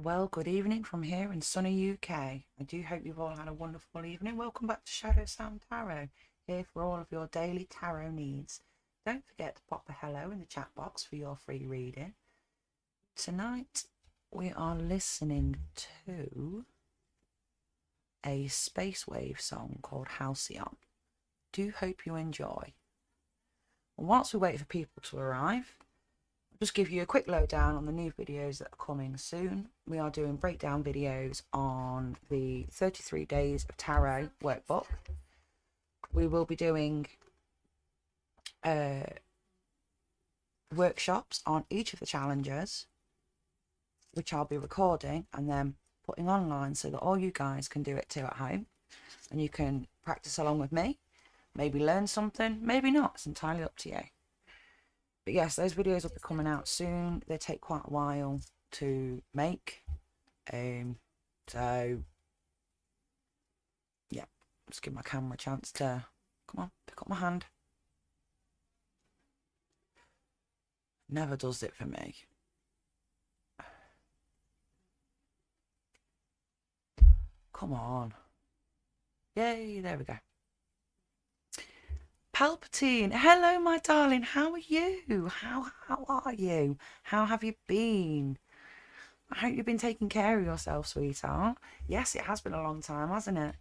Well, good evening from here in sunny UK. I do hope you've all had a wonderful evening. Welcome back to Shadow Sound Tarot, here for all of your daily tarot needs. Don't forget to pop a hello in the chat box for your free reading. Tonight we are listening to a Space Wave song called Halcyon. Do hope you enjoy. And whilst we wait for people to arrive, just give you a quick lowdown on the new videos that are coming soon. We are doing breakdown videos on the 33 Days of Tarot workbook. We will be doing workshops on each of the challenges, which I'll be recording and then putting online so that all you guys can do it too at home. And you can practice along with me, maybe learn something, maybe not. It's entirely up to you. But yes, those videos will be coming out soon. They take quite a while to make. So, yeah, just give my camera a chance to, come on, pick up my hand. Never does it for me. Come on. Yay, there we go. Palpatine, hello my darling, how are you? How are you? How have you been? I hope you've been taking care of yourself, sweetheart. Yes, it has been a long time, hasn't it?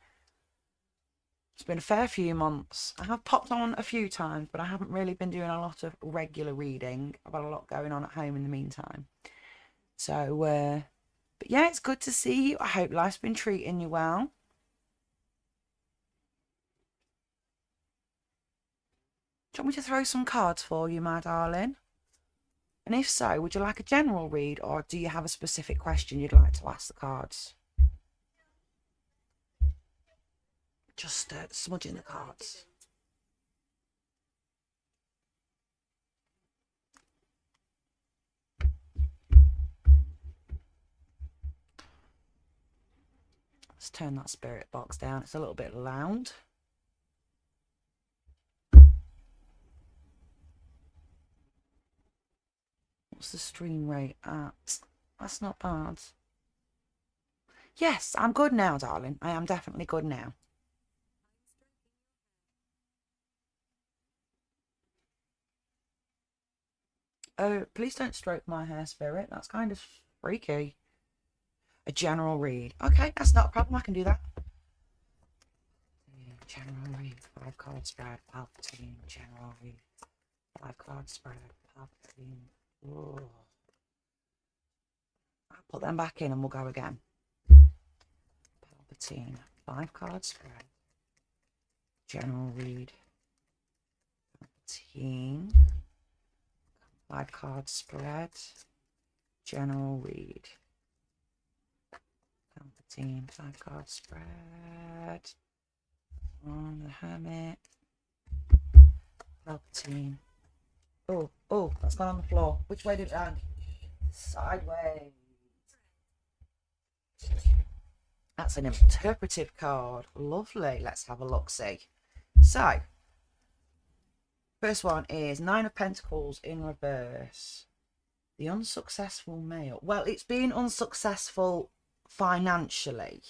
It's been a fair few months. I have popped on a few times, but I haven't really been doing a lot of regular reading. I've had a lot going on at home in the meantime. So, but yeah, it's good to see you. I hope life's been treating you well. Do you want me to throw some cards for you, my darling? And if so, would you like a general read, or do you have a specific question you'd like to ask the cards? Just smudging the cards. Let's turn that spirit box down. It's a little bit loud. What's the stream rate at? That's not bad. Yes, I'm good now, darling. I am definitely good now. Oh, please don't stroke my hair, spirit. That's kind of freaky. A general read. Okay, that's not a problem. I can do that. General read. 5 card spread. Palpatine. General read. 5 card spread. Palpatine. Ooh. I'll put them back in and we'll go again. Palpatine. 5 card spread. General read. Palpatine. 5 card spread. General read. Palpatine. 5 card spread. On the Hermit. Palpatine. Oh, that's gone on the floor. Which way did it land? Sideways. That's an interpretive card. Lovely. Let's have a look-see. So, first one is 9 of Pentacles in reverse. The unsuccessful male. Well, it's been unsuccessful financially.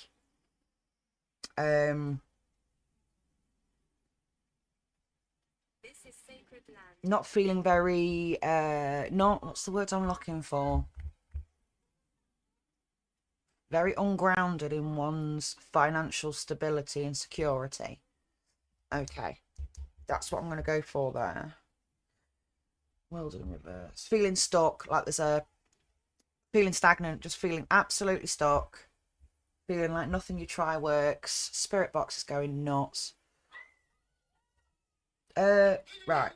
This is sacred land. Not feeling very, what's the word I'm looking for? Very ungrounded in one's financial stability and security. Okay, that's what I'm going to go for there. World in reverse. Feeling stuck, like there's a... Feeling stagnant, just feeling absolutely stuck. Feeling like nothing you try works. Spirit box is going nuts. Right.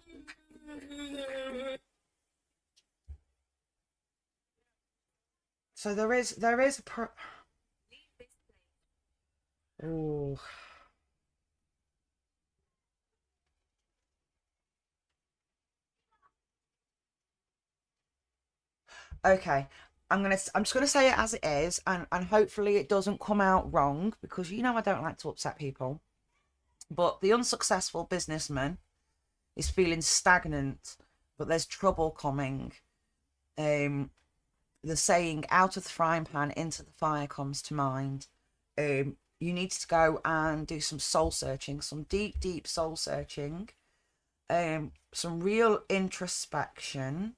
So there is a oh. Okay. I'm just gonna say it as it is, and hopefully it doesn't come out wrong, because you know I don't like to upset people. But the unsuccessful businessman is feeling stagnant, but there's trouble coming. the saying out of the frying pan into the fire comes to mind. You need to go and do some soul searching, some deep soul searching, some real introspection.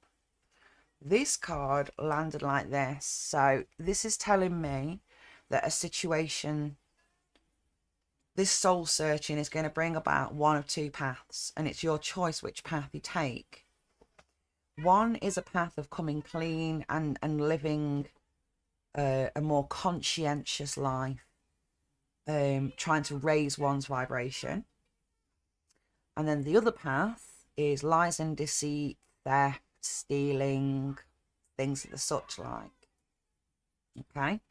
This card landed like this, so this is telling me that a situation, this soul searching is going to bring about one of two paths, and it's your choice which path you take. One is a path of coming clean and living a more conscientious life, trying to raise one's vibration. And then the other path is lies and deceit, theft, stealing, things of the such like. Okay?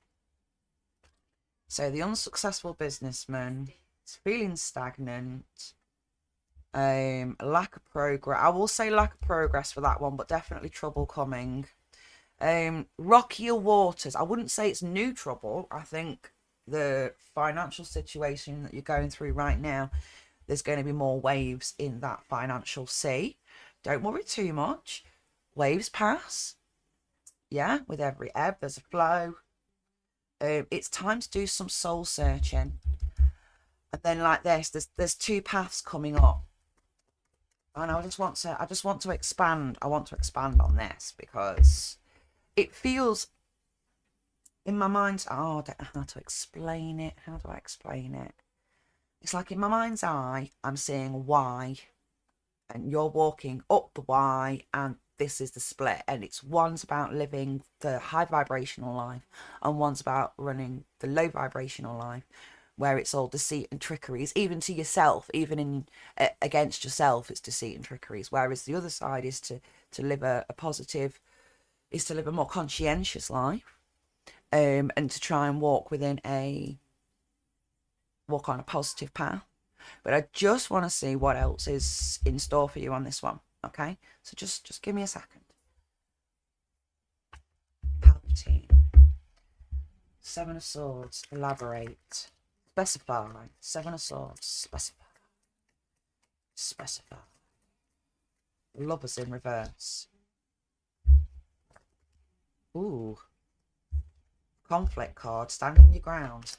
So the unsuccessful businessman is feeling stagnant, lack of progress. I will say lack of progress for that one, but definitely trouble coming. Rockier waters. I wouldn't say it's new trouble. I think the financial situation that you're going through right now, there's going to be more waves in that financial sea. Don't worry too much. Waves pass. Yeah, with every ebb, there's a flow. It's time to do some soul searching. And then like this, there's two paths coming up. And I just want to expand. I want to expand on this because it feels in my mind's eye, I don't know how to explain it. How do I explain it? It's like in my mind's eye, I'm seeing Y, and you're walking up the Y, and this is the split. And it's one's about living the high vibrational life, and one's about running the low vibrational life, where it's all deceit and trickeries, even to yourself, even in against yourself, it's deceit and trickeries. Whereas the other side is to live a positive, is to live a more conscientious life, and to try and walk on a positive path. But I just want to see what else is in store for you on this one. Okay, so just give me a second. Palpatine. Seven of Swords. Elaborate. Specify. Seven of Swords. Specify. Lovers in reverse. Ooh. Conflict card. Standing your ground.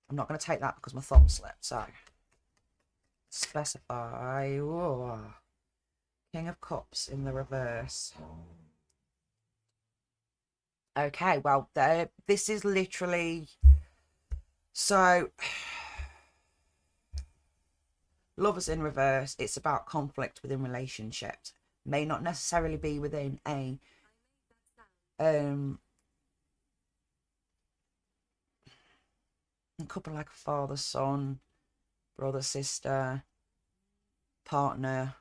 I'm not going to take that because my thumb slipped, so. Specify. Ooh. King of Cups in the reverse. Okay, well, this is literally... So, lovers in reverse, it's about conflict within relationships. May not necessarily be within a couple like a father, son, brother, sister, partner,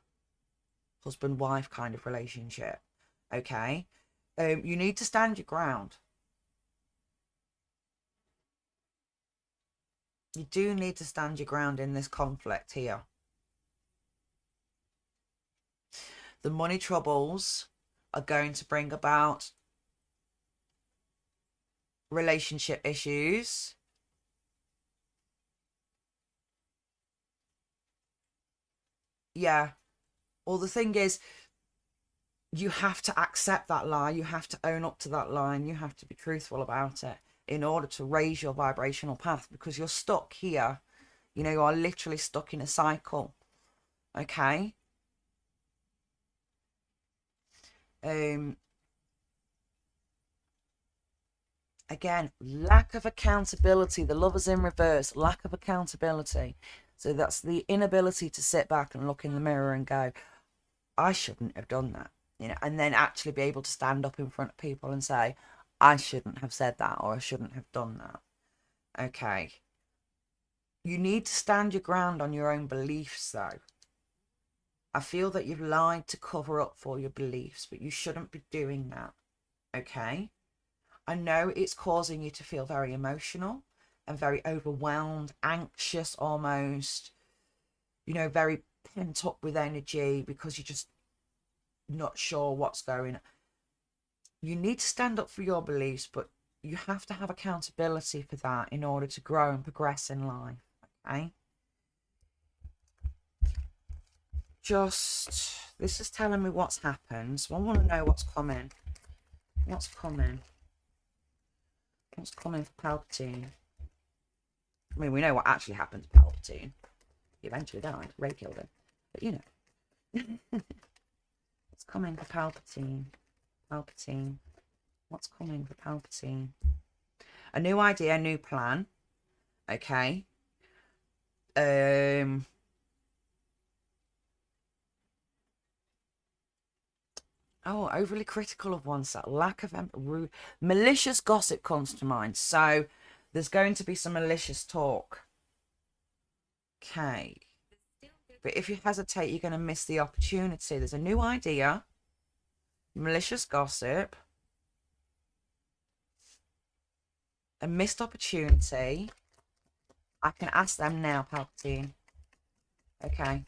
husband, wife kind of relationship. Okay, you need to stand your ground. You do need to stand your ground in this conflict here. The money troubles are going to bring about relationship issues. Yeah. Well, the thing is, you have to accept that lie. You have to own up to that lie, and you have to be truthful about it in order to raise your vibrational path, because you're stuck here. You know, you are literally stuck in a cycle. Okay? Again, lack of accountability. The Lovers in reverse, lack of accountability. So that's the inability to sit back and look in the mirror and go, I shouldn't have done that. You know, and then actually be able to stand up in front of people and say, I shouldn't have said that, or I shouldn't have done that. Okay. You need to stand your ground on your own beliefs, though. I feel that you've lied to cover up for your beliefs, but you shouldn't be doing that. Okay? I know it's causing you to feel very emotional and very overwhelmed, anxious almost, you know, very pent up with energy because you're just not sure what's going on. You need to stand up for your beliefs, but you have to have accountability for that in order to grow and progress in life. Okay? Just This is telling me what's happened, so I want to know what's coming. What's coming? What's coming for Palpatine? I mean, we know what actually happened to Palpatine. He eventually died. Rey killed him. But you know. What's coming for Palpatine? Palpatine. What's coming for Palpatine? A new idea, a new plan. Okay. Oh, overly critical of oneself. Lack of rude. Malicious gossip comes to mind. So there's going to be some malicious talk. Okay. But if you hesitate, you're going to miss the opportunity. There's a new idea. Malicious gossip. A missed opportunity. I can ask them now, Palpatine. Okay.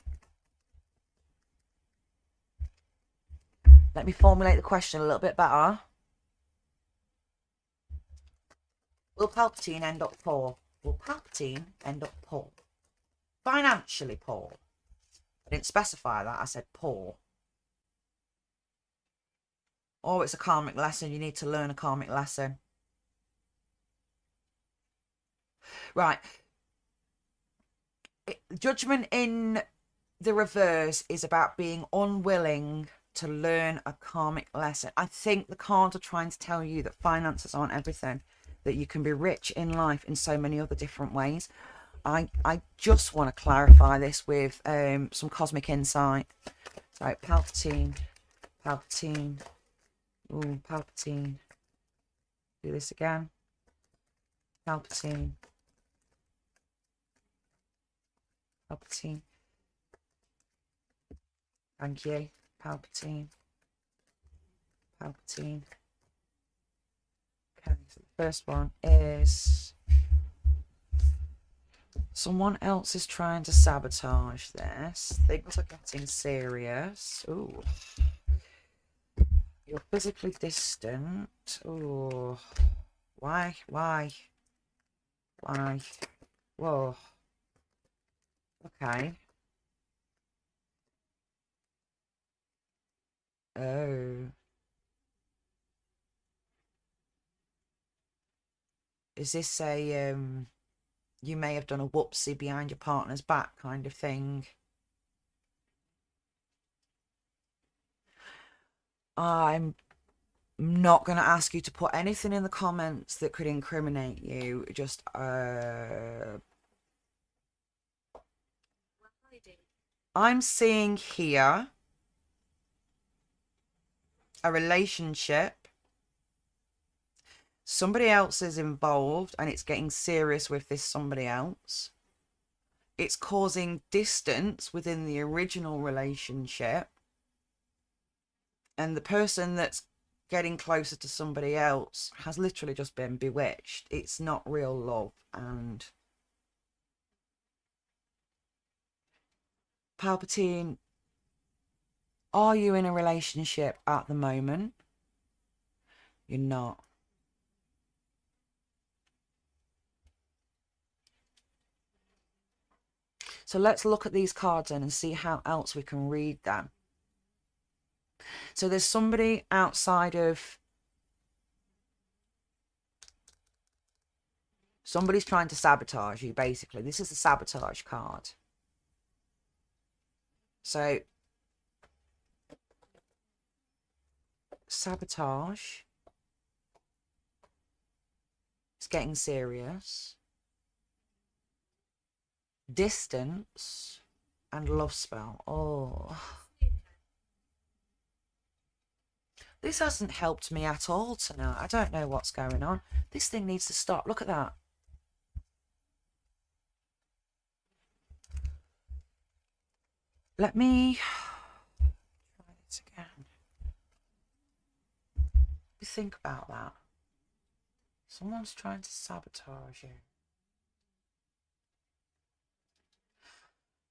Let me formulate the question a little bit better. Will Palpatine end up poor? Will Palpatine end up poor? Financially poor. I didn't specify that. I said poor. Oh, it's a karmic lesson. You need to learn a karmic lesson. Right. Judgment in the reverse is about being unwilling to learn a karmic lesson. I think the cards are trying to tell you that finances aren't everything, that you can be rich in life in so many other different ways. I just want to clarify this with some cosmic insight. So Palpatine. Ooh, Palpatine. Do this again. Palpatine. Thank you. Palpatine. Okay, so the first one is someone else is trying to sabotage this. Things are getting serious. Ooh. You're physically distant. Ooh. Why? Whoa. Okay. Oh. Is this a, you may have done a whoopsie behind your partner's back kind of thing? I'm not going to ask you to put anything in the comments that could incriminate you. Just, I'm seeing here a relationship. Somebody else is involved and it's getting serious with this somebody else. It's causing distance within the original relationship. And the person that's getting closer to somebody else has literally just been bewitched. It's not real love. And Palpatine, are you in a relationship at the moment? You're not. So let's look at these cards then and see how else we can read them. So there's somebody outside of... Somebody's trying to sabotage you, basically. This is the sabotage card. So... Sabotage. It's getting serious. Distance and love spell. Oh, this hasn't helped me at all tonight. I don't know what's going on. This thing needs to stop. Look at that. Let me try this again. You think about that. Someone's trying to sabotage you.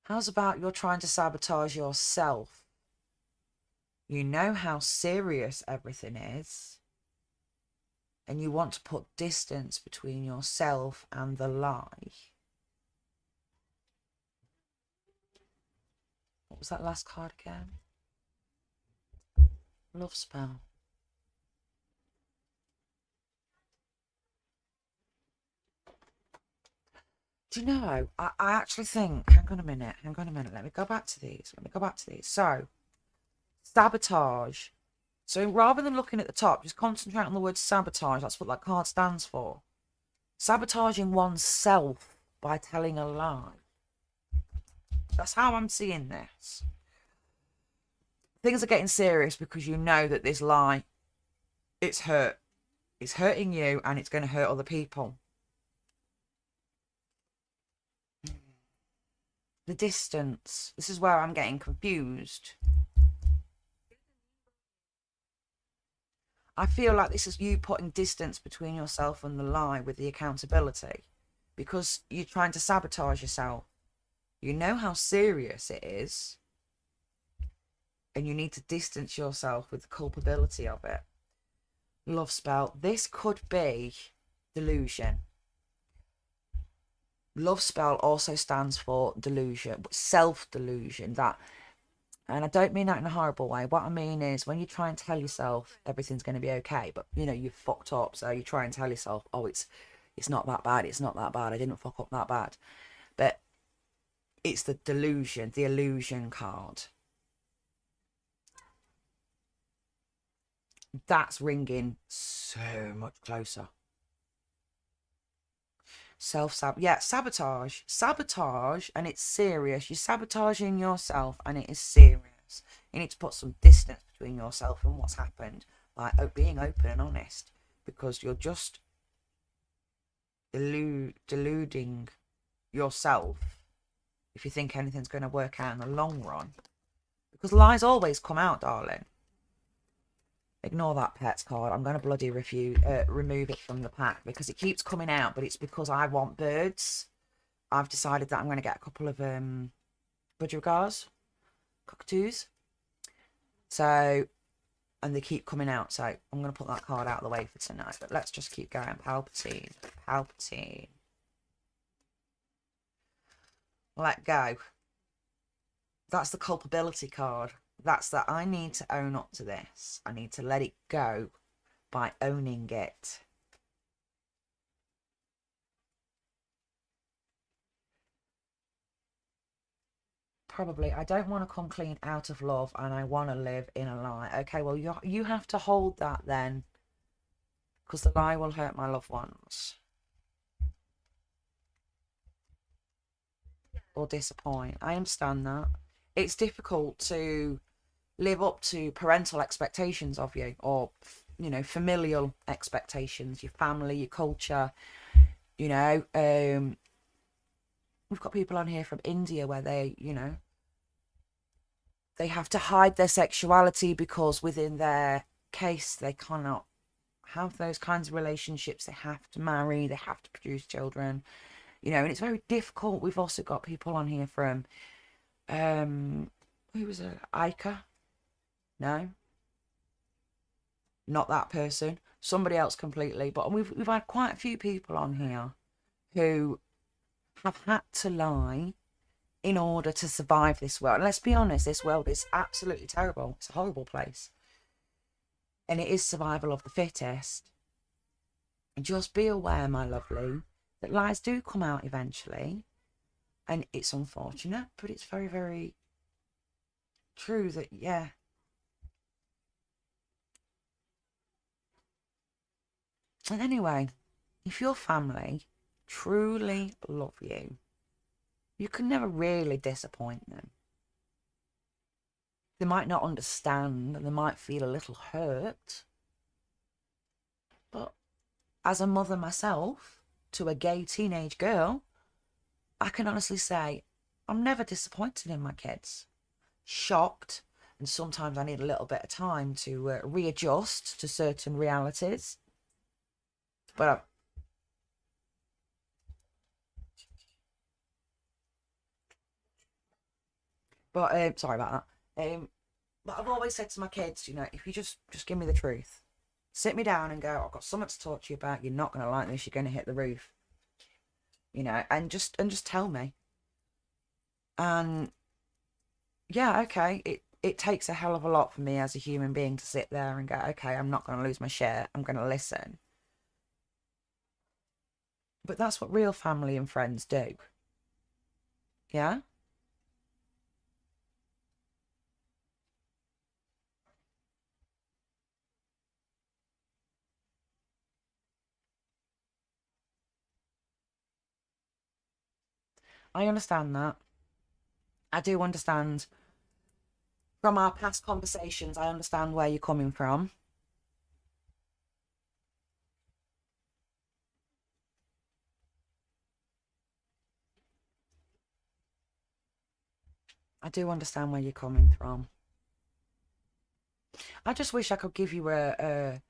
How's about you're trying to sabotage yourself? You know how serious everything is. And you want to put distance between yourself and the lie. What was that last card again? Love spell. Do you know, I actually think, hang on a minute, let me go back to these, So, sabotage. So rather than looking at the top, just concentrate on the word sabotage. That's what that card stands for. Sabotaging oneself by telling a lie. That's how I'm seeing this. Things are getting serious because you know that this lie, it's hurting you and it's going to hurt other people. The distance. This is where I'm getting confused. I feel like this is you putting distance between yourself and the lie with the accountability, because you're trying to sabotage yourself. You know how serious it is, and you need to distance yourself with the culpability of it. Love spell. This could be delusion. Love spell also stands for delusion, self-delusion. And I don't mean that in a horrible way. What I mean is when you try and tell yourself everything's going to be okay, but you know you've fucked up, so you try and tell yourself, oh, it's not that bad. It's not that bad. I didn't fuck up that bad. But it's the delusion, the illusion card. That's ringing so much closer. Sabotage, and it's serious. You're sabotaging yourself, and it is serious. You need to put some distance between yourself and what's happened by being open and honest, because you're just deluding yourself if you think anything's going to work out in the long run, because lies always come out, darling. Ignore that pets card. I'm going to bloody remove it from the pack because it keeps coming out, but it's because I want birds. I've decided that I'm going to get a couple of budgerigars, cockatoos. So, and they keep coming out. So I'm going to put that card out of the way for tonight. But let's just keep going. Palpatine. Palpatine. Let go. That's the culpability card. That's that I need to own up to this. I need to let it go by owning it. Probably, I don't want to come clean out of love and I want to live in a lie. Okay, well, you have to hold that then, because the lie will hurt my loved ones. Or disappoint. I understand that. It's difficult to live up to parental expectations of you, or you know, familial expectations, your family, your culture. You know, we've got people on here from India where they, you know, they have to hide their sexuality because within their case they cannot have those kinds of relationships. They have to marry, they have to produce children, you know, and it's very difficult. We've also got people on here from who was it? Ica? No, not that person. Somebody else completely. But we've had quite a few people on here who have had to lie in order to survive this world. And let's be honest, this world is absolutely terrible. It's a horrible place. And it is survival of the fittest. And just be aware, my lovely, that lies do come out eventually. And it's unfortunate, but it's very, very true that, yeah. And anyway, if your family truly love you, you can never really disappoint them. They might not understand and they might feel a little hurt. But as a mother myself to a gay teenage girl, I can honestly say I'm never disappointed in my kids. Shocked, and sometimes I need a little bit of time to readjust to certain realities. But sorry about that. But I've always said to my kids, you know, if you just give me the truth, sit me down and go, I've got something to talk to you about. You're not going to like this. You're going to hit the roof, you know, and just tell me. And yeah, okay, it takes a hell of a lot for me as a human being to sit there and go, okay, I'm not going to lose my shit. I'm going to listen. But that's what real family and friends do. Yeah? I understand that. I do understand. From our past conversations, I understand where you're coming from. I do understand where you're coming from. I just wish I could give you a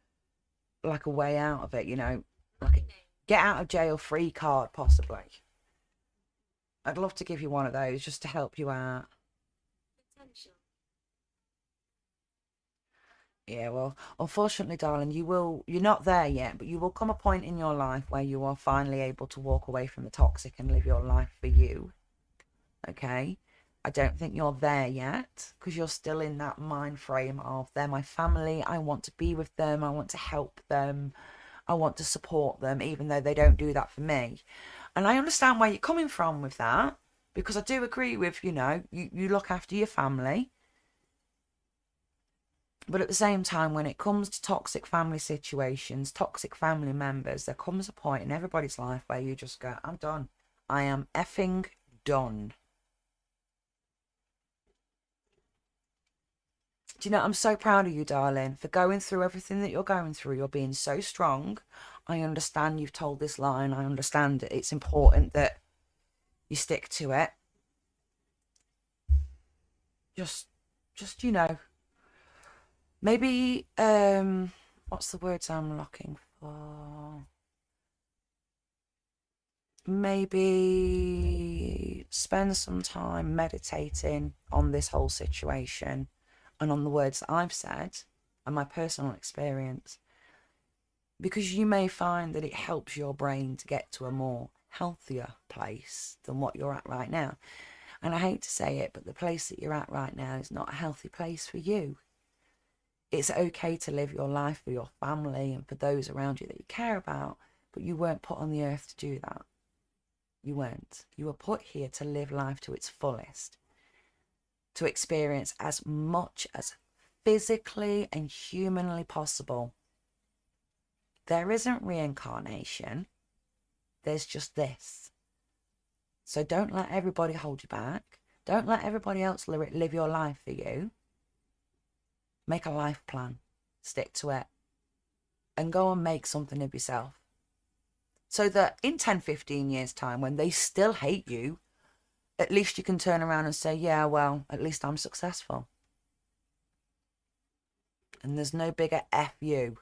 like a way out of it, you know, like a get out of jail free card, possibly. I'd love to give you one of those just to help you out. Yeah, well, unfortunately, darling, you're not there yet, but you will come a point in your life where you are finally able to walk away from the toxic and live your life for you. Okay? I don't think you're there yet because you're still in that mind frame of they're my family. I want to be with them. I want to help them. I want to support them, even though they don't do that for me. And I understand where you're coming from with that because I do agree with, you know, you look after your family. But at the same time, when it comes to toxic family situations, toxic family members, there comes a point in everybody's life where you just go, I'm done. I am effing done. Do you know, I'm so proud of you, darling, for going through everything that you're going through. You're being so strong. I understand you've told this line. I understand it. It's important that you stick to it. Just, you know, maybe, what's the words I'm looking for? Maybe spend some time meditating on this whole situation and on the words that I've said and my personal experience, because you may find that it helps your brain to get to a more healthier place than what you're at right now. And I hate to say it, but the place that you're at right now is not a healthy place for you. It's okay to live your life for your family and for those around you that you care about, but you weren't put on the earth to do that. You weren't. You were put here to live life to its fullest, to experience as much as physically and humanly possible. There isn't reincarnation. There's just this. So don't let everybody hold you back. Don't let everybody else live your life for you. Make a life plan. Stick to it. And go and make something of yourself. So that in 10, 15 years' time, when they still hate you, at least you can turn around and say, yeah, well, at least I'm successful. And there's no bigger F you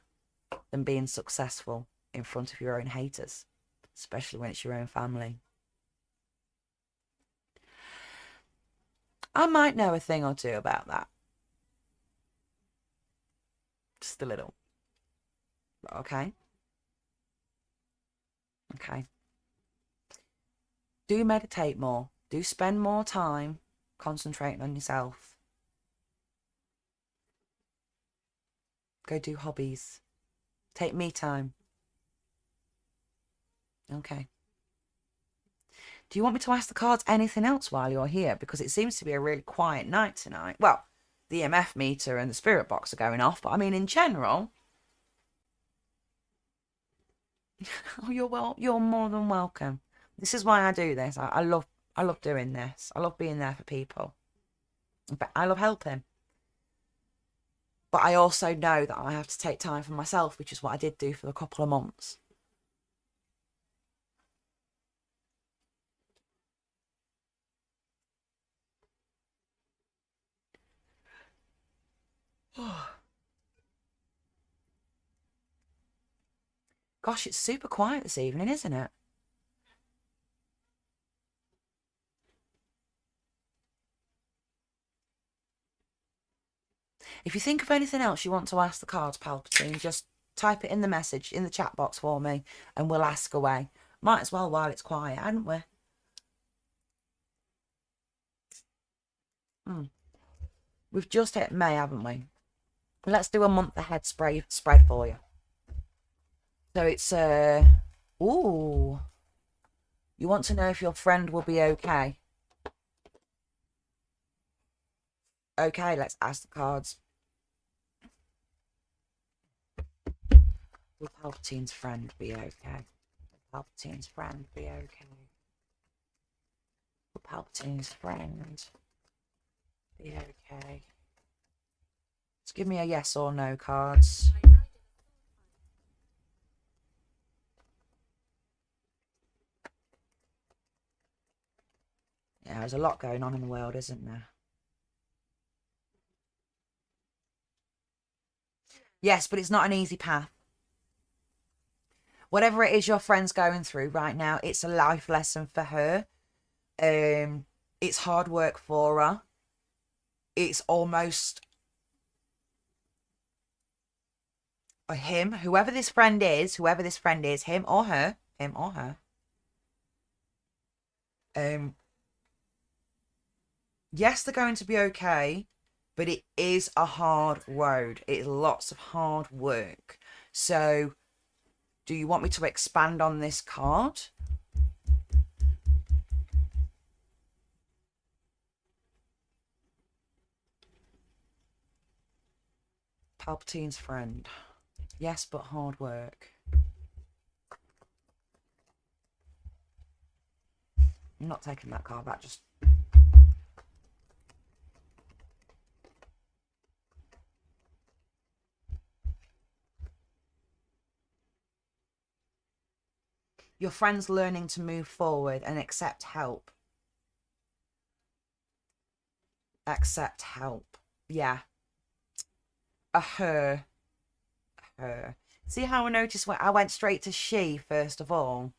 than being successful in front of your own haters, especially when it's your own family. I might know a thing or two about that. Just a little. Okay. Okay. Do meditate more. Do spend more time concentrating on yourself. Go do hobbies. Take me time. Okay. Do you want me to ask the cards anything else while you're here? Because it seems to be a really quiet night tonight. Well, the EMF meter and the spirit box are going off, but I mean, in general... Oh, you're more than welcome. This is why I do this. I love doing this. I love being there for people. But I love helping. But I also know that I have to take time for myself, which is what I did do for a couple of months. Gosh, it's super quiet this evening, isn't it? If you think of anything else you want to ask the cards, Palpatine, just type it in the message, in the chat box for me, and we'll ask away. Might as well while it's quiet, hadn't we? We've just hit May, haven't we? Let's do a month ahead spread for you. So it's ooh. You want to know if your friend will be okay? Okay, let's ask the cards. Will Palpatine's friend be okay? Will Palpatine's friend be okay? Will Palpatine's friend be okay? Just give me a yes or no cards. Yeah, there's a lot going on in the world, isn't there? Yes, but it's not an easy path. Whatever it is your friend's going through right now, it's a life lesson for her. It's hard work for her. It's almost a him, whoever this friend is, him or her. Yes, they're going to be okay, but it is a hard road. It's lots of hard work. So, do you want me to expand on this card? Palpatine's friend. Yes, but hard work. I'm not taking that card back, just... Your friend's learning to move forward and accept help. Accept help. Yeah. A her. See how I noticed when I went straight to she first of all?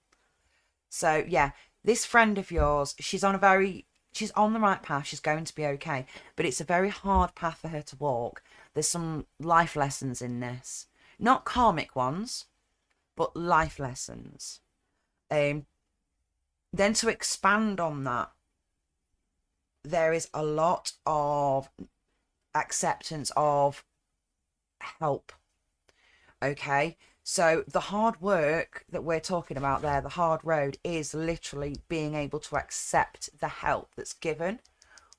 So, yeah, this friend of yours, she's on the right path. She's going to be okay. But it's a very hard path for her to walk. There's some life lessons in this. Not karmic ones, but life lessons. Then to expand on that, there is a lot of acceptance of help. Okay, so the hard work that we're talking about there, the hard road, is literally being able to accept the help that's given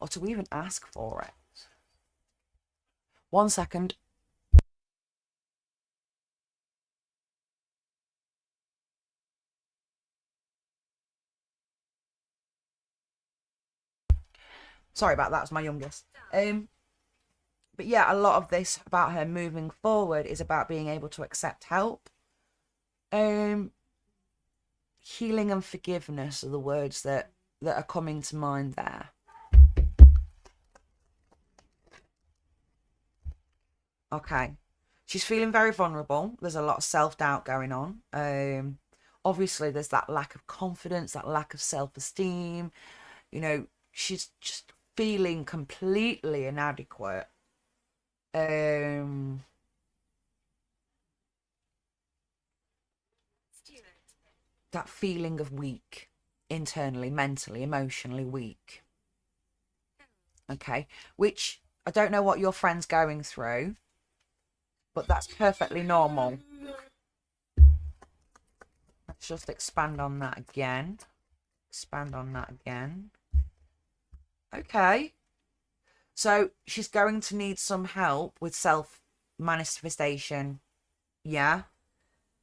or to even ask for it. 1 second. Sorry about that, it's my youngest. But yeah, a lot of this about her moving forward is about being able to accept help. Healing and forgiveness are the words that are coming to mind there. Okay. She's feeling very vulnerable. There's a lot of self-doubt going on. Obviously, there's that lack of confidence, that lack of self-esteem. You know, she's just feeling completely inadequate. That feeling of weak, internally, mentally, emotionally weak. Okay, which I don't know what your friend's going through, but that's perfectly normal. Let's just expand on that again. Okay. So she's going to need some help with self-manifestation. Yeah.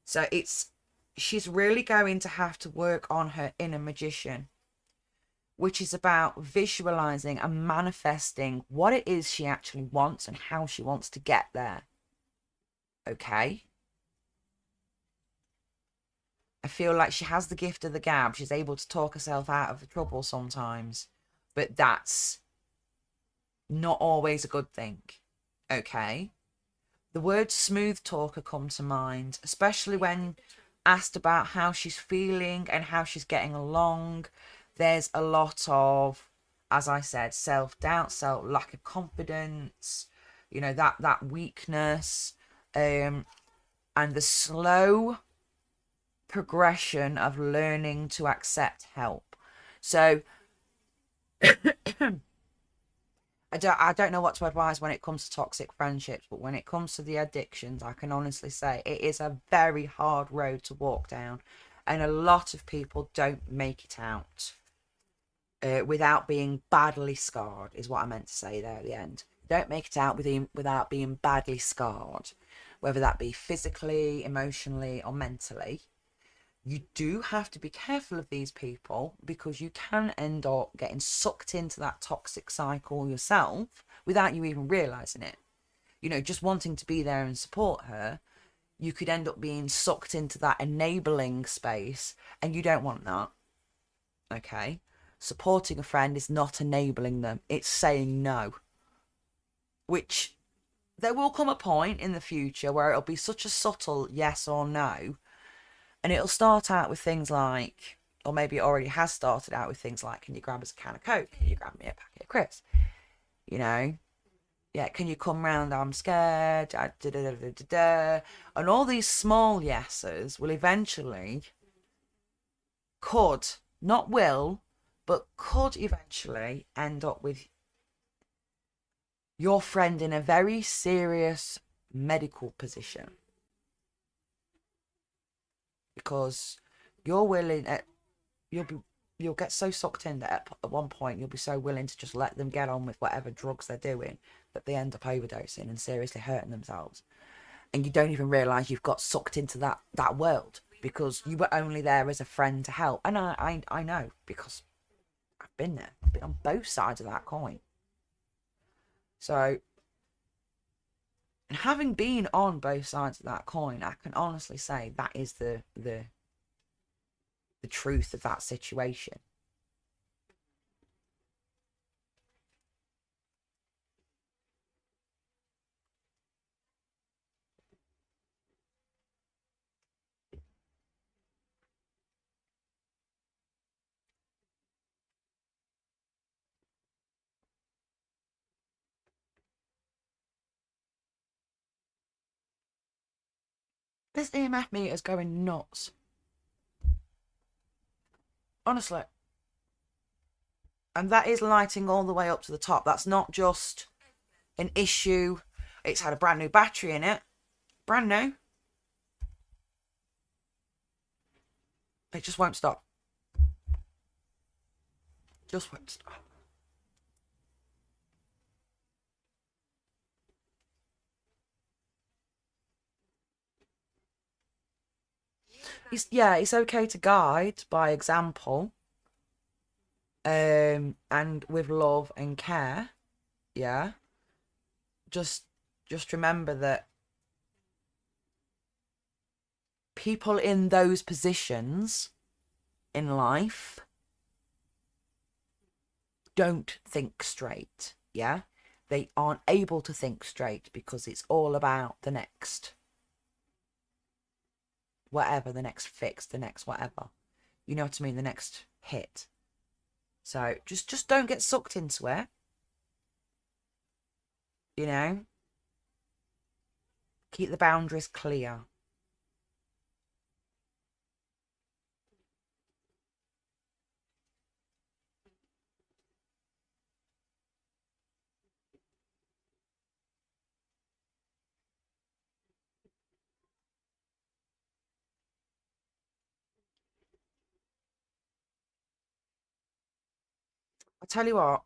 So she's really going to have to work on her inner magician, which is about visualizing and manifesting what it is she actually wants and how she wants to get there. Okay. I feel like she has the gift of the gab. She's able to talk herself out of the trouble sometimes, but that's not always a good thing. Okay. The word smooth talker come to mind, especially when asked about how she's feeling and how she's getting along. There's a lot of, as I said, self-doubt, lack of confidence, you know, that weakness, and the slow progression of learning to accept help. So I don't know what to advise when it comes to toxic friendships, but when it comes to the addictions, I can honestly say it is a very hard road to walk down, and a lot of people don't make it out without being badly scarred. Is what I meant to say there at the end. Don't make it out without being badly scarred, whether that be physically, emotionally, or mentally. You do have to be careful of these people because you can end up getting sucked into that toxic cycle yourself without you even realizing it. You know, just wanting to be there and support her, you could end up being sucked into that enabling space, and you don't want that. Okay? Supporting a friend is not enabling them, it's saying no. Which there will come a point in the future where it'll be such a subtle yes or no. And it'll start out with things like, or maybe it already has started out with things like, can you grab us a can of Coke? Can you grab me a packet of crisps? You know, yeah, can you come round? I'm scared. Da, da, da, da, da, da. And all these small yeses will eventually, could, not will, but could eventually end up with your friend in a very serious medical position. Because you're willing, you'll be you'll get so sucked in that at one point you'll be so willing to just let them get on with whatever drugs they're doing that they end up overdosing and seriously hurting themselves, and you don't even realize you've got sucked into that world because you were only there as a friend to help. And I know because I've been there. I've been on both sides of that coin. So, and having been on both sides of that coin, I can honestly say that is the truth of that situation. This EMF meter is going nuts. Honestly. And that is lighting all the way up to the top. That's not just an issue. It's had a brand new battery in it. Brand new. It just won't stop. Just won't stop. It's okay to guide by example, and with love and care. Yeah. Just just remember that people in those positions in life don't think straight. Yeah. They aren't able to think straight because it's all about the next whatever, the next fix, the next whatever. You know what I mean? The next hit. So just don't get sucked into it. You know? Keep the boundaries clear. I tell you what,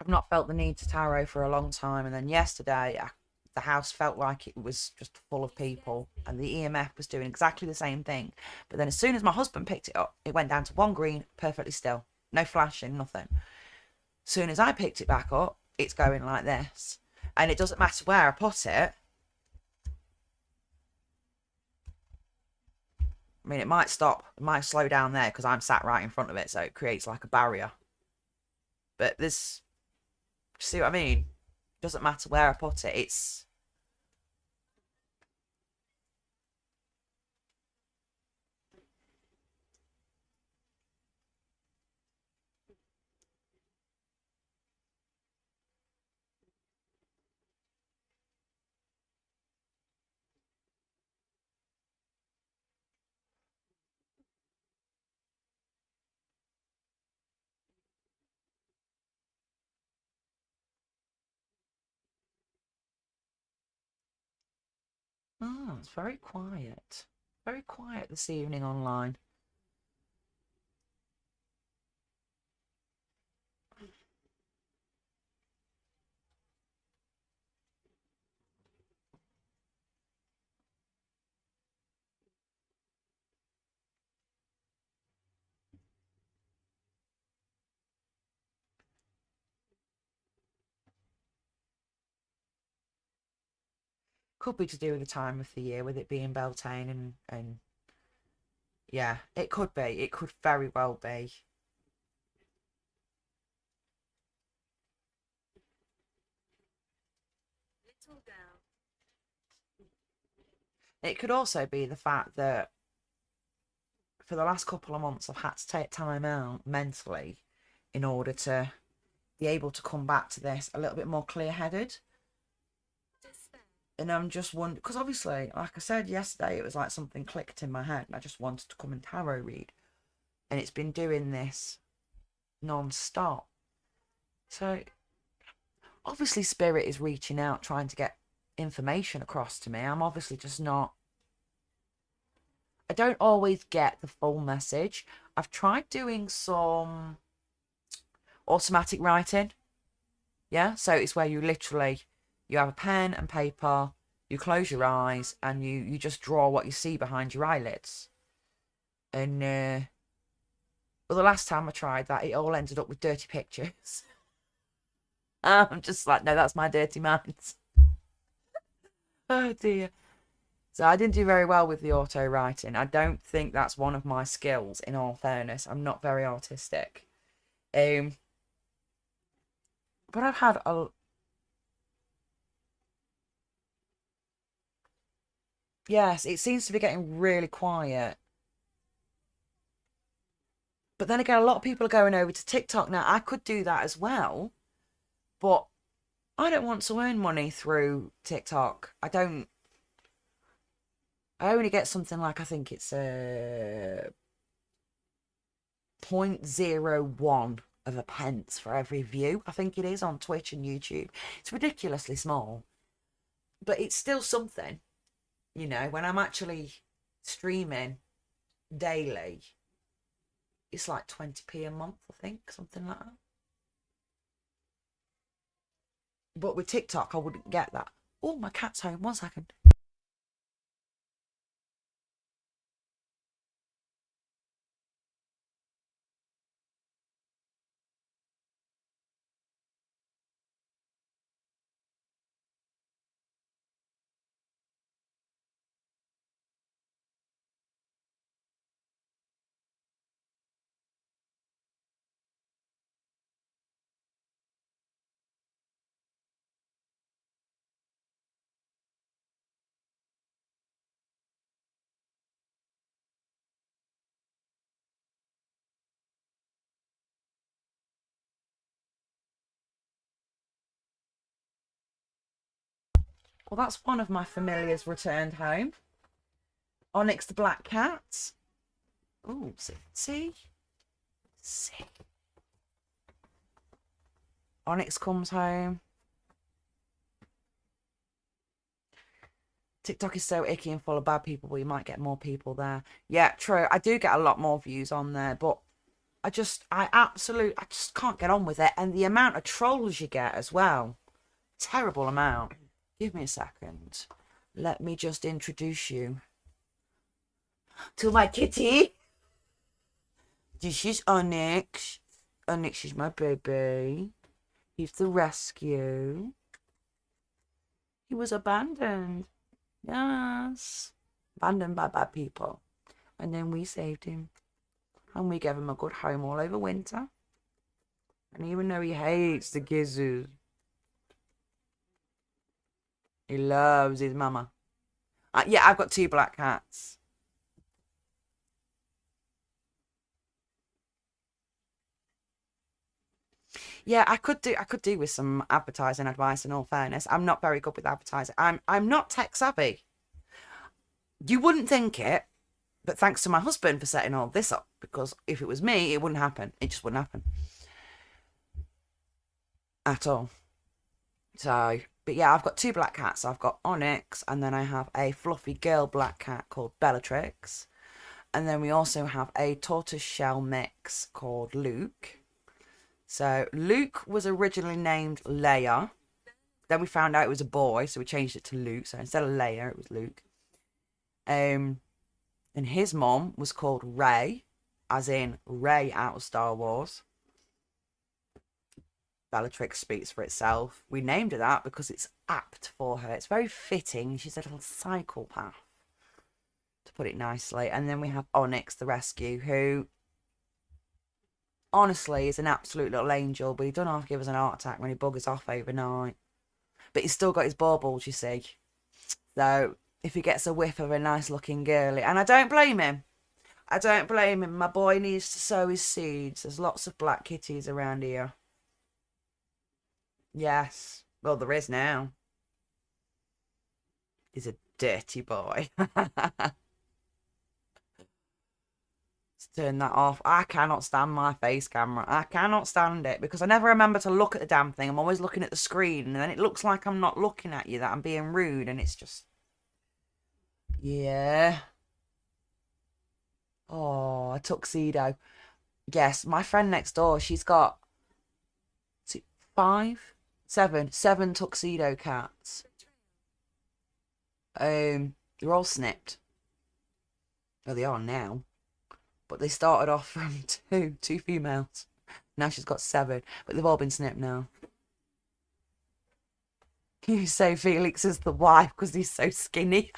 I've not felt the need to tarot for a long time, and then yesterday the house felt like it was just full of people, and the EMF was doing exactly the same thing. But then as soon as my husband picked it up, it went down to one green, perfectly still, no flashing, nothing. As soon as I picked it back up, it's going like this, and it doesn't matter where I put it. I mean, it might stop, it might slow down there because I'm sat right in front of it, so it creates like a barrier. But this, see what I mean? Doesn't matter where I put it. It's Oh, it's very quiet. Very quiet this evening online. Could be to do with the time of the year, with it being Beltane and yeah, it could be. It could very well be. It could also be the fact that for the last couple of months I've had to take time out mentally in order to be able to come back to this a little bit more clear-headed. And I'm just wondering, because obviously, like I said yesterday, it was like something clicked in my head and I just wanted to come and tarot read. And it's been doing this non-stop. So obviously Spirit is reaching out, trying to get information across to me. I'm obviously just not... I don't always get the full message. I've tried doing some automatic writing. Yeah, so it's where you literally... You have a pen and paper, you close your eyes, and you just draw what you see behind your eyelids. And well, the last time I tried that, it all ended up with dirty pictures. I'm just like, no, that's my dirty mind. Oh dear. So I didn't do very well with the auto writing. I don't think that's one of my skills, in all fairness. I'm not very artistic. But I've had a... Yes, it seems to be getting really quiet. But then again, a lot of people are going over to TikTok now. I could do that as well, but I don't want to earn money through TikTok. I don't. I only get something like, I think it's a 0.01 of a pence for every view. I think it is on Twitch and YouTube. It's ridiculously small, but it's still something. You know, when I'm actually streaming daily, it's like 20p a month, I think, something like that. But with TikTok, I wouldn't get that. Oh, my cat's home. 1 second. Well, that's one of my familiars returned home. Onyx the black cat. Oh, see? See? Onyx comes home. TikTok is so icky and full of bad people, but you might get more people there. Yeah, true. I do get a lot more views on there, but I just can't get on with it. And the amount of trolls you get as well. Terrible amount. Give me a second. Let me just introduce you to my kitty. This is Onyx. Onyx is my baby. He's the rescue. He was abandoned. Yes. Abandoned by bad people. And then we saved him. And we gave him a good home all over winter. And even though he hates the gizzards, he loves his mama. Yeah, I've got 2 black cats. Yeah, I could do with some advertising advice, in all fairness. I'm not very good with advertising. I'm not tech savvy. You wouldn't think it, but thanks to my husband for setting all this up, because if it was me, it wouldn't happen. It just wouldn't happen. At all. So But yeah, I've got two black cats. I've got Onyx, and then I have a fluffy girl black cat called Bellatrix. And then we also have a tortoiseshell mix called Luke. So Luke was originally named Leia. Then we found out it was a boy, so we changed it to Luke. So instead of Leia, it was Luke. And his mom was called Rey, as in Rey out of Star Wars. Bellatrix speaks for itself. We named her that because it's apt for her. It's very fitting. She's a little psychopath, to put it nicely. And then we have Onyx, the rescue, who honestly is an absolute little angel, but he don't have to give us an heart attack when he buggers off overnight. But he's still got his baubles, you see. So if he gets a whiff of a nice looking girly, and I don't blame him. I don't blame him. My boy needs to sow his seeds. There's lots of black kitties around here. Yes. Well, there is now. He's a dirty boy. Let's turn that off. I cannot stand my face camera. I cannot stand it because I never remember to look at the damn thing. I'm always looking at the screen and then it looks like I'm not looking at you, that I'm being rude, and it's just... Yeah. Oh, a tuxedo. Yes, my friend next door, she's got seven tuxedo cats. They're all snipped. Well, they are now. But they started off from two females. Now she's got 7, but they've all been snipped now. You say Felix is the wife because he's so skinny.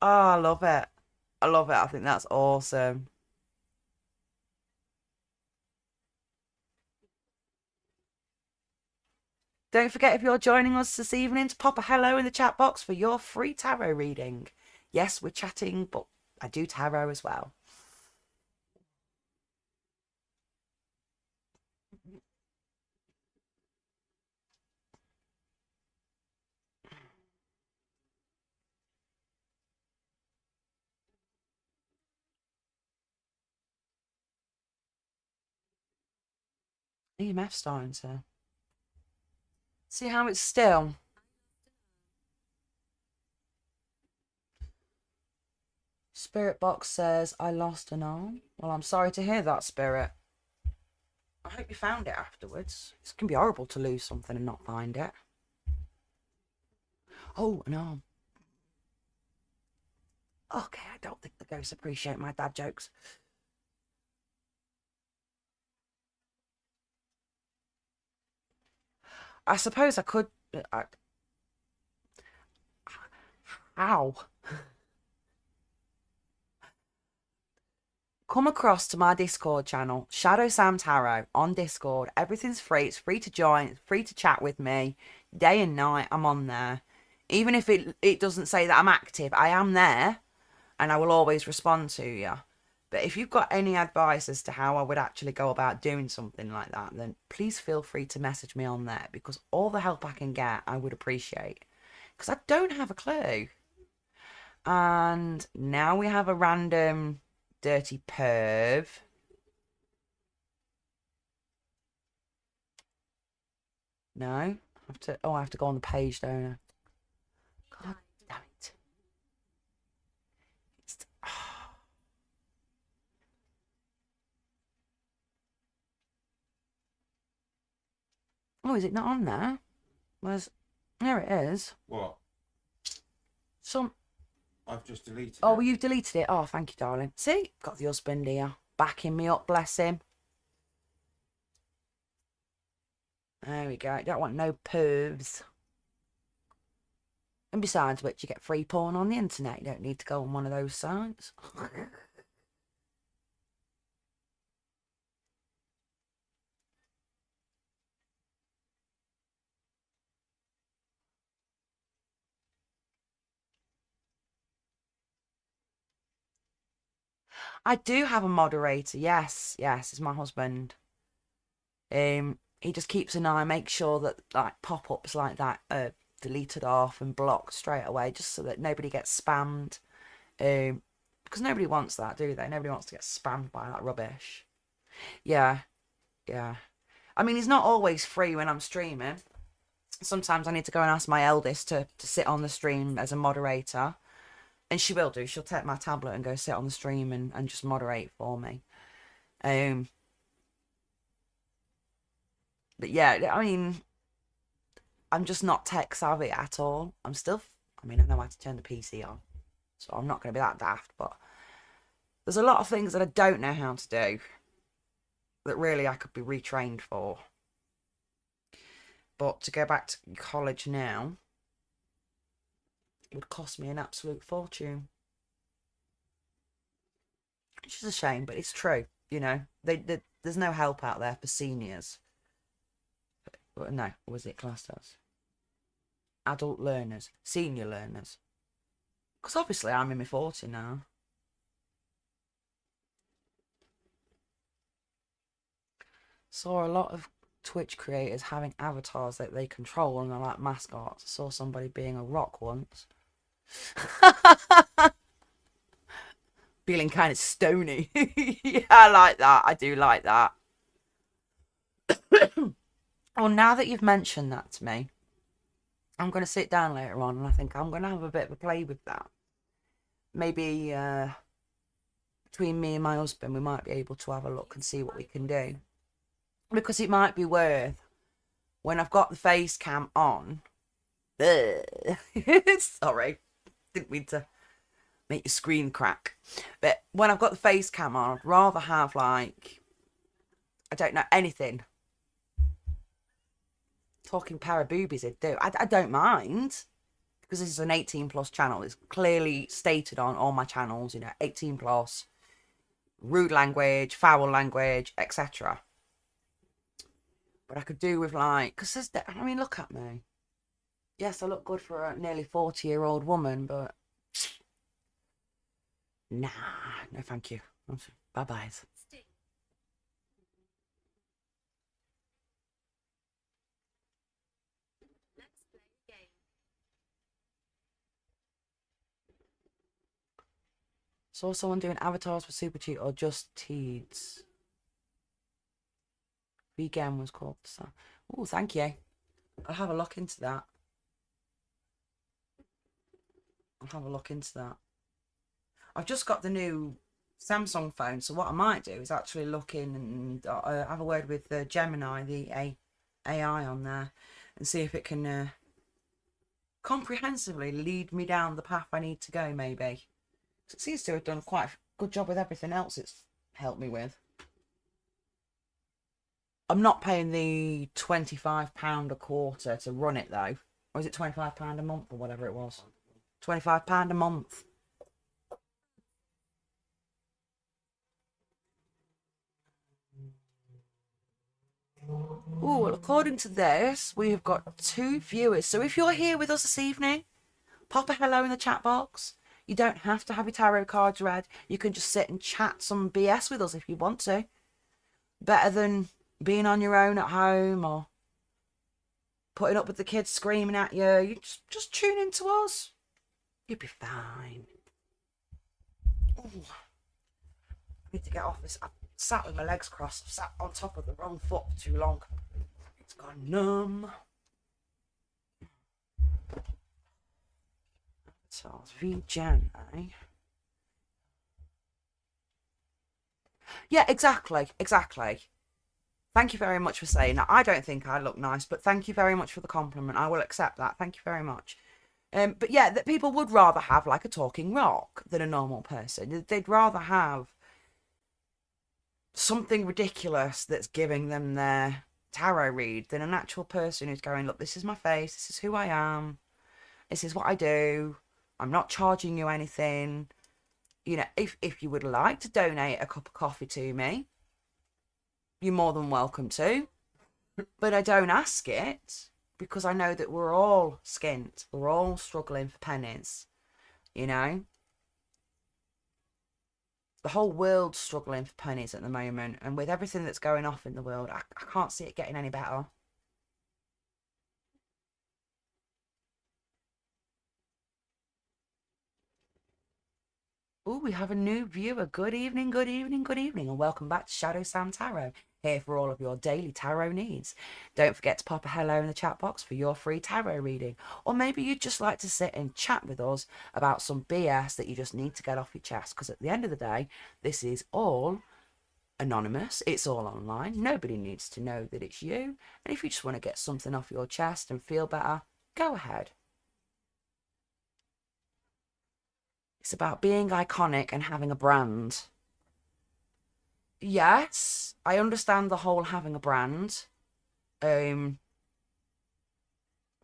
Oh, I love it. I love it. I think that's awesome. Don't forget, if you're joining us this evening, to pop a hello in the chat box for your free tarot reading. Yes, we're chatting, but I do tarot as well. EMF starting to... See how it's still? Spirit box says, I lost an arm. Well, I'm sorry to hear that, Spirit. I hope you found it afterwards. It can be horrible to lose something and not find it. Oh, an arm. Okay, I don't think the ghosts appreciate my dad jokes. I suppose I could... How? Come across to my Discord channel, Shadow Sam Tarot, on Discord. Everything's free. It's free to join. It's free to chat with me. Day and night, I'm on there. Even if it doesn't say that I'm active, I am there. And I will always respond to you. But if you've got any advice as to how I would actually go about doing something like that, then please feel free to message me on there, because all the help I can get, I would appreciate. Because I don't have a clue. And now we have a random dirty perv. No? I have to go on the page, don't I? God damn it. Oh, is it not on there? There it is. What? I've just deleted it. Oh, well, you've deleted it. Oh, thank you, darling. See? Got the husband here. Backing me up, bless him. There we go. Don't want no pervs. And besides which, you get free porn on the internet. You don't need to go on one of those sites. I do have a moderator. Yes, it's my husband. He just keeps an eye, makes sure that like pop-ups like that are deleted off and blocked straight away, just so that nobody gets spammed. Because nobody wants that, do they? Nobody wants to get spammed by that rubbish. Yeah. I mean, he's not always free when I'm streaming. Sometimes I need to go and ask my eldest to sit on the stream as a moderator. And she will do. She'll take my tablet and go sit on the stream and just moderate for me. But yeah, I mean, I'm just not tech savvy at all. I know how to turn the PC on. So I'm not going to be that daft. But there's a lot of things that I don't know how to do that really I could be retrained for. But to go back to college now would cost me an absolute fortune. Which is a shame, but it's true. You know, there's no help out there for seniors. No, was it classed as? Adult learners, senior learners. Because obviously I'm in my 40 now. Saw a lot of Twitch creators having avatars that they control and they're like mascots. I saw somebody being a rock once. Feeling kind of stony. Yeah, I like that. I do like that. Well, now that you've mentioned that to me, I'm going to sit down later on and I think I'm going to have a bit of a play with that. Maybe between me and my husband, we might be able to have a look and see what we can do. Because it might be worth, when I've got the face cam on, sorry, didn't mean to make your screen crack. But when I've got the face cam on, I'd rather have, like, I don't know, anything. Talking pair of boobies, I'd do. I don't mind, because this is an 18 plus channel. It's clearly stated on all my channels, you know, 18 plus, rude language, foul language, etc. But I could do with, like, because there's, I mean, look at me. Yes, I look good for a nearly 40-year-old woman, but nah, no thank you. Bye-bye. Saw someone doing avatars for Super Cheat or just Teeds. Vegan was called. So, oh, thank you. I'll have a look into that. I've just got the new Samsung phone, so what I might do is actually look in and have a word with Gemini, the AI on there, and see if it can comprehensively lead me down the path I need to go, maybe. It seems to have done quite a good job with everything else it's helped me with. I'm not paying the £25 a quarter to run it, though. Or is it £25 a month or whatever it was? £25 a month. Oh, well, according to this, we have got 2 viewers. So if you're here with us this evening, pop a hello in the chat box. You don't have to have your tarot cards read. You can just sit and chat some BS with us if you want to. Better than being on your own at home or putting up with the kids screaming at you. You just tune into us. You'll be fine. Ooh. I need to get off this. I've sat with my legs crossed. I've sat on top of the wrong foot for too long. It's gone numb. So it's V-Gen, eh? Yeah, exactly. Thank you very much for saying that. I don't think I look nice, but thank you very much for the compliment. I will accept that. Thank you very much. But yeah, that people would rather have like a talking rock than a normal person. They'd rather have something ridiculous that's giving them their tarot read than an actual person who's going, look, this is my face, this is who I am, this is what I do, I'm not charging you anything. You know, if you would like to donate a cup of coffee to me, you're more than welcome to. But I don't ask it because I know that we're all skint. We're all struggling for pennies, you know. The whole world's struggling for pennies at the moment. And with everything that's going off in the world, I can't see it getting any better. Oh, we have a new viewer. Good evening, and welcome back to Shadow Sam Tarot. here for all of your daily tarot needs. Don't forget to pop a hello in the chat box for your free tarot reading. Or maybe you'd just like to sit and chat with us about some BS that you just need to get off your chest. Because at the end of the day, this is all anonymous. It's all online. Nobody needs to know that it's you. And if you just want to get something off your chest and feel better, go ahead. It's about being iconic and having a brand. Yes, I understand the whole having a brand. I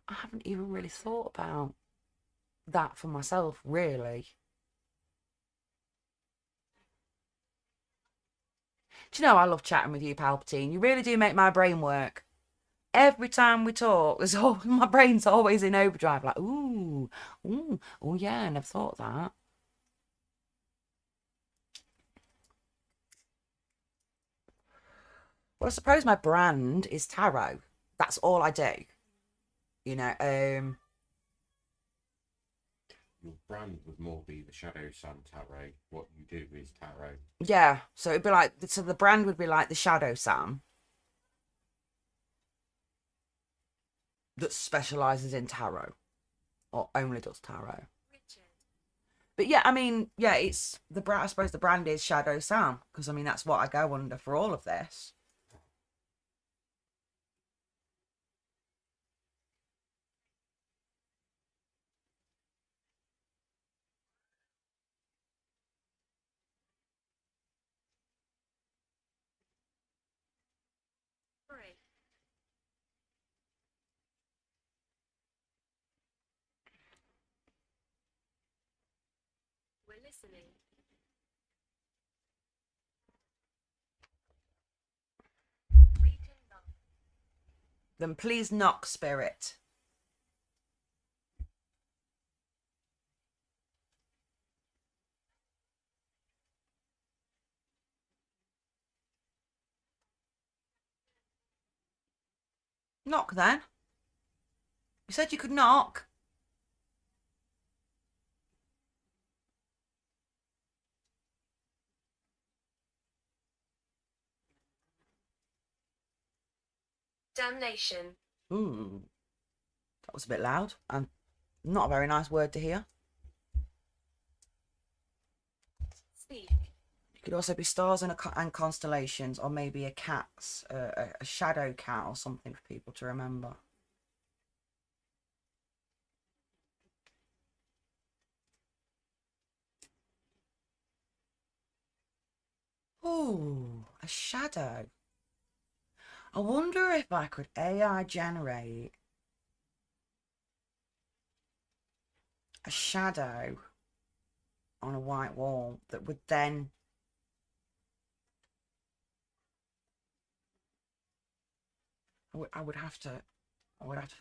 haven't even really thought about that for myself, really. Do you know, I love chatting with you, Palpatine. You really do make my brain work. Every time we talk, my brain's always in overdrive, like, ooh, oh yeah, I never thought of that. Well, I suppose my brand is tarot. That's all I do. You know, Your brand would more be the Shadow Sun Tarot. What you do is tarot. yeah. So it'd be like, so the brand would be like the Shadow Sam that specializes in tarot or only does tarot. But yeah, I mean, yeah, it's the brand. I suppose the brand is Shadow Sam because I mean that's what I go under for all of this. We're listening. Then please knock, spirit. Knock then. You said you could knock. Damnation. Ooh, that was a bit loud and not a very nice word to hear. Speak. It could also be stars and constellations, or maybe a cat's a shadow cat or something for people to remember. Ooh, a shadow. I wonder if I could AI generate a shadow on a white wall that would then I would have to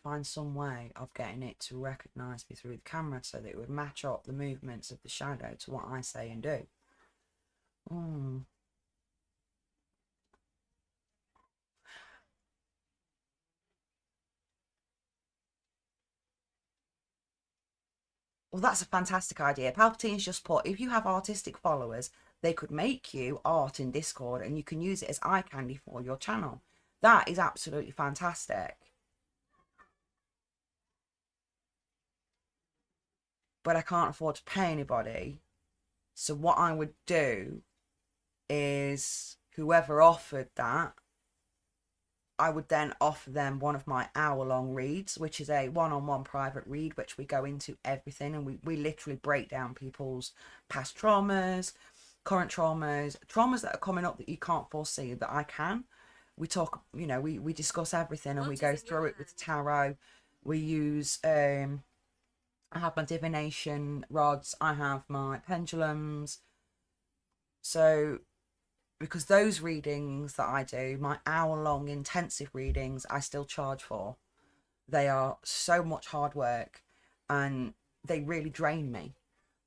find some way of getting it to recognize me through the camera so that it would match up the movements of the shadow to what I say and do. Mm. Well, that's a fantastic idea. Palpatine's just put, if you have artistic followers, they could make you art in Discord and you can use it as eye candy for your channel. That is absolutely fantastic. But I can't afford to pay anybody. So what I would do is whoever offered that, I would then offer them one of my hour-long reads, which is a one-on-one private read, which we go into everything and we literally break down people's past traumas, current traumas that are coming up that you can't foresee that I can. We talk, you know, we discuss everything and we go through it with tarot. We use I have my divination rods, I have my pendulums. So because those readings that I do, my hour-long intensive readings, I still charge for. They are so much hard work and they really drain me.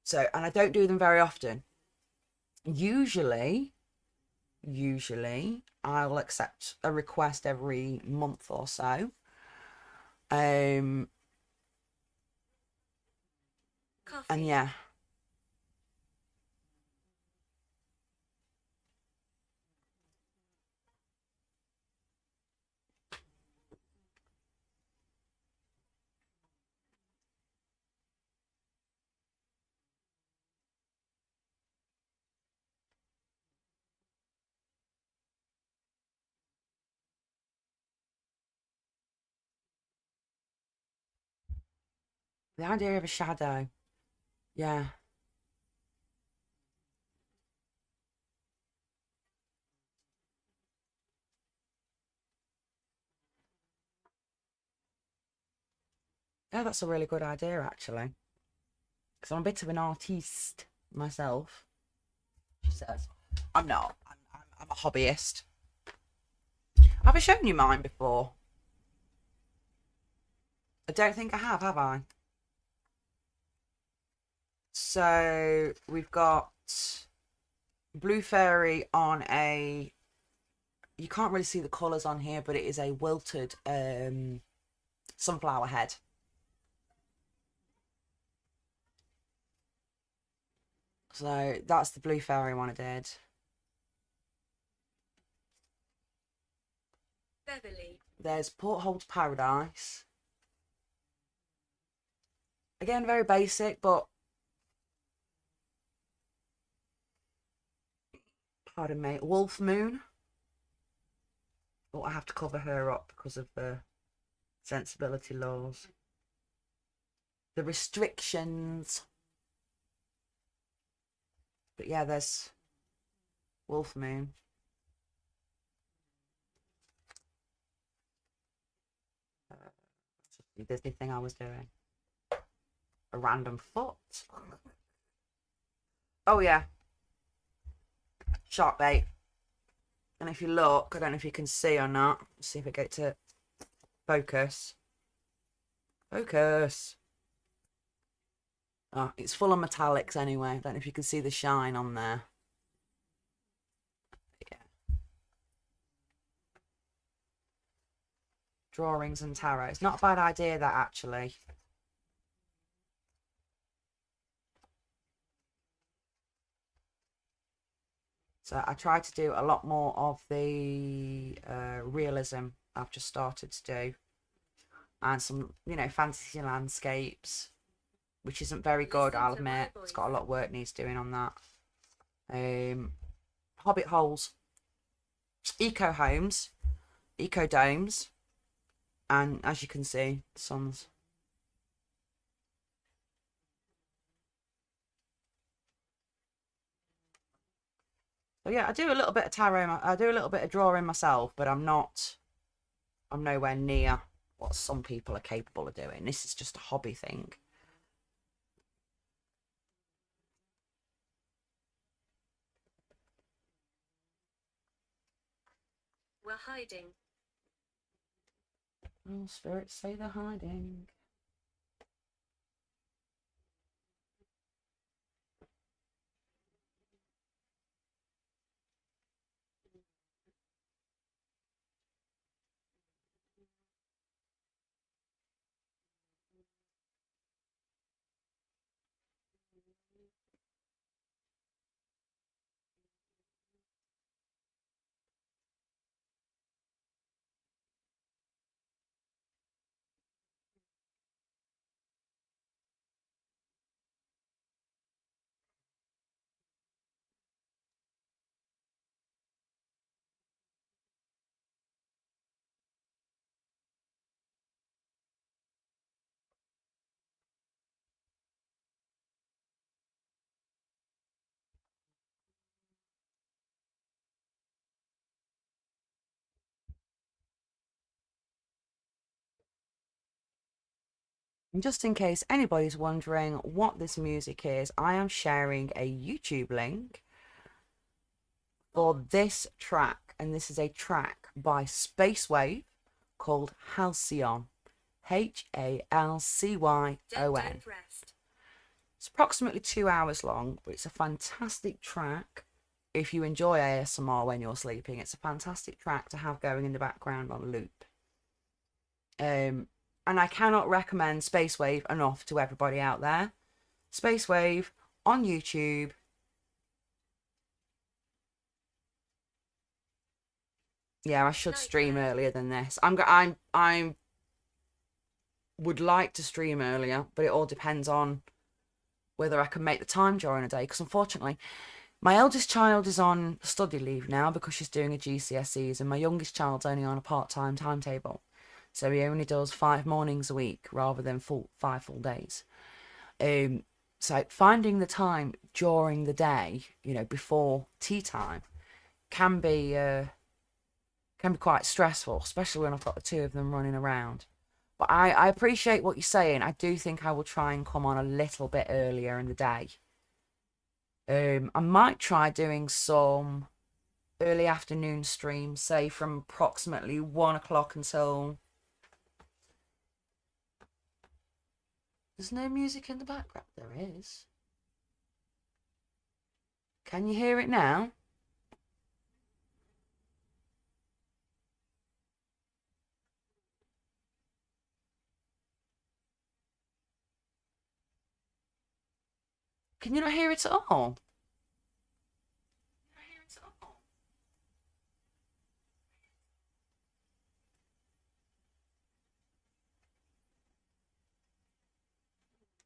So, and I don't do them very often. Usually I'll accept a request every month or so. And yeah. The idea of a shadow. Yeah. Yeah, that's a really good idea, actually. Because I'm a bit of an artiste myself. She says, I'm not. I'm a hobbyist. Have I shown you mine before? I don't think I have I? So we've got Blue Fairy on a, you can't really see the colours on here, but it is a wilted sunflower head. So that's the Blue Fairy one I did. Beverly. There's Portholes Paradise. Again, very basic, but pardon me, Wolf Moon. Oh, I have to cover her up because of the sensibility laws. The restrictions. But yeah, there's Wolf Moon. The Disney thing I was doing. A random foot. Oh yeah. Shark bait. And if you look, I don't know if you can see or not. Let's see if it gets to focus. Focus. Oh, it's full of metallics anyway. I don't know if you can see the shine on there. Yeah. Drawings and tarot. It's not a bad idea, that, actually. So I try to do a lot more of the realism I've just started to do. And some, you know, fantasy landscapes, which isn't very good, I'll admit. It's got a lot of work needs doing on that. Hobbit holes, eco homes, eco domes, and as you can see, the sun's. So yeah, I do a little bit of tarot. I do a little bit of drawing myself, but I'm nowhere near what some people are capable of doing. This is just a hobby thing. We're hiding. Oh, spirits say they're hiding. And just in case anybody's wondering what this music is, I am sharing a YouTube link for this track. And this is a track by Space Wave called Halcyon. Halcyon. Don't rest. It's approximately 2 hours long, but it's a fantastic track. If you enjoy ASMR when you're sleeping, it's a fantastic track to have going in the background on loop. And I cannot recommend Space Wave enough to everybody out there. Space Wave on YouTube. Yeah, I should stream earlier than this. I would like to stream earlier, but it all depends on whether I can make the time during the day. Because unfortunately, my eldest child is on study leave now because she's doing a GCSEs, and my youngest child's only on a part-time timetable. So he only does 5 mornings a week rather than 5 full days. So finding the time during the day, you know, before tea time, can be quite stressful, especially when I've got the two of them running around. But I appreciate what you're saying. I do think I will try and come on a little bit earlier in the day. I might try doing some early afternoon streams, say from approximately 1 o'clock until... There's no music in the background. There is. Can you hear it now? Can you not hear it at all?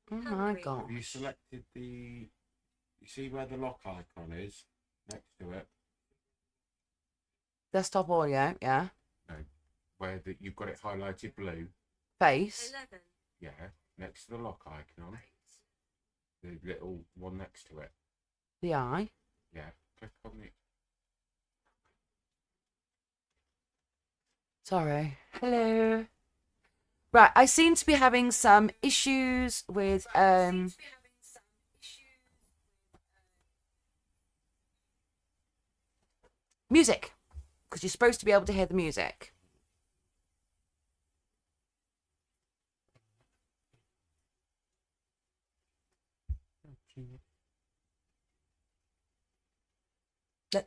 Oh my Hungry. god. Have you selected the? You see where the lock icon is next to it? Desktop audio, yeah. No, where you've got it highlighted blue. Face. 11. Yeah, next to the lock icon. The little one next to it. The eye. Yeah, click on it. Sorry. Hello. Right, I seem to be having some issues with music, because you're supposed to be able to hear the music.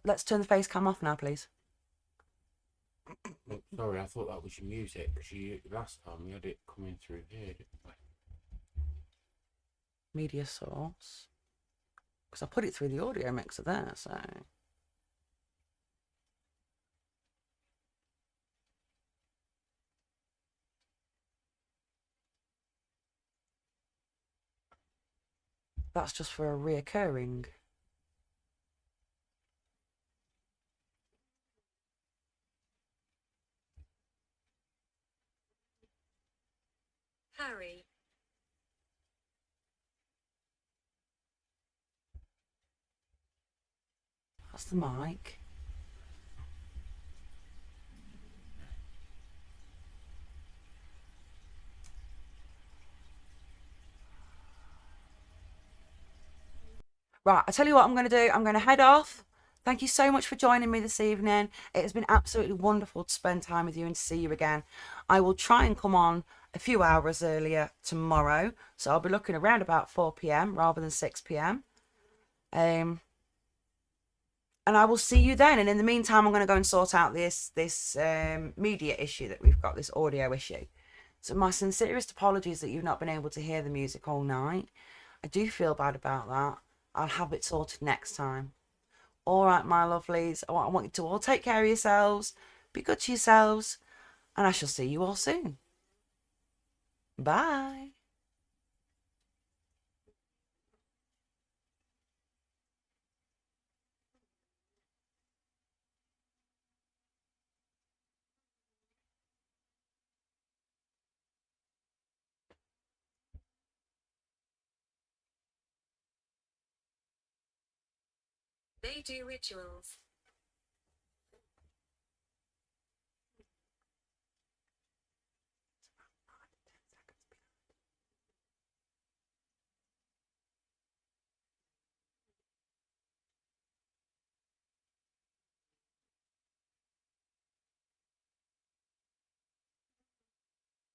Let's turn the face cam off now, please. Oh, sorry, I thought that was your music. Last time we had it coming through here, didn't we? Media source. Because I put it through the audio mixer there, so... That's just for a reoccurring. Harry. That's the mic. Right, I tell you what I'm going to do. I'm going to head off. Thank you so much for joining me this evening. It has been absolutely wonderful to spend time with you and to see you again. I will try and come on a few hours earlier tomorrow. So I'll be looking around about 4 p.m. rather than 6 p.m. And I will see you then. And in the meantime, I'm going to go and sort out this media issue that we've got, this audio issue. So my sincerest apologies that you've not been able to hear the music all night. I do feel bad about that. I'll have it sorted next time. All right, my lovelies. I want you to all take care of yourselves. Be good to yourselves. And I shall see you all soon. Bye. They do rituals.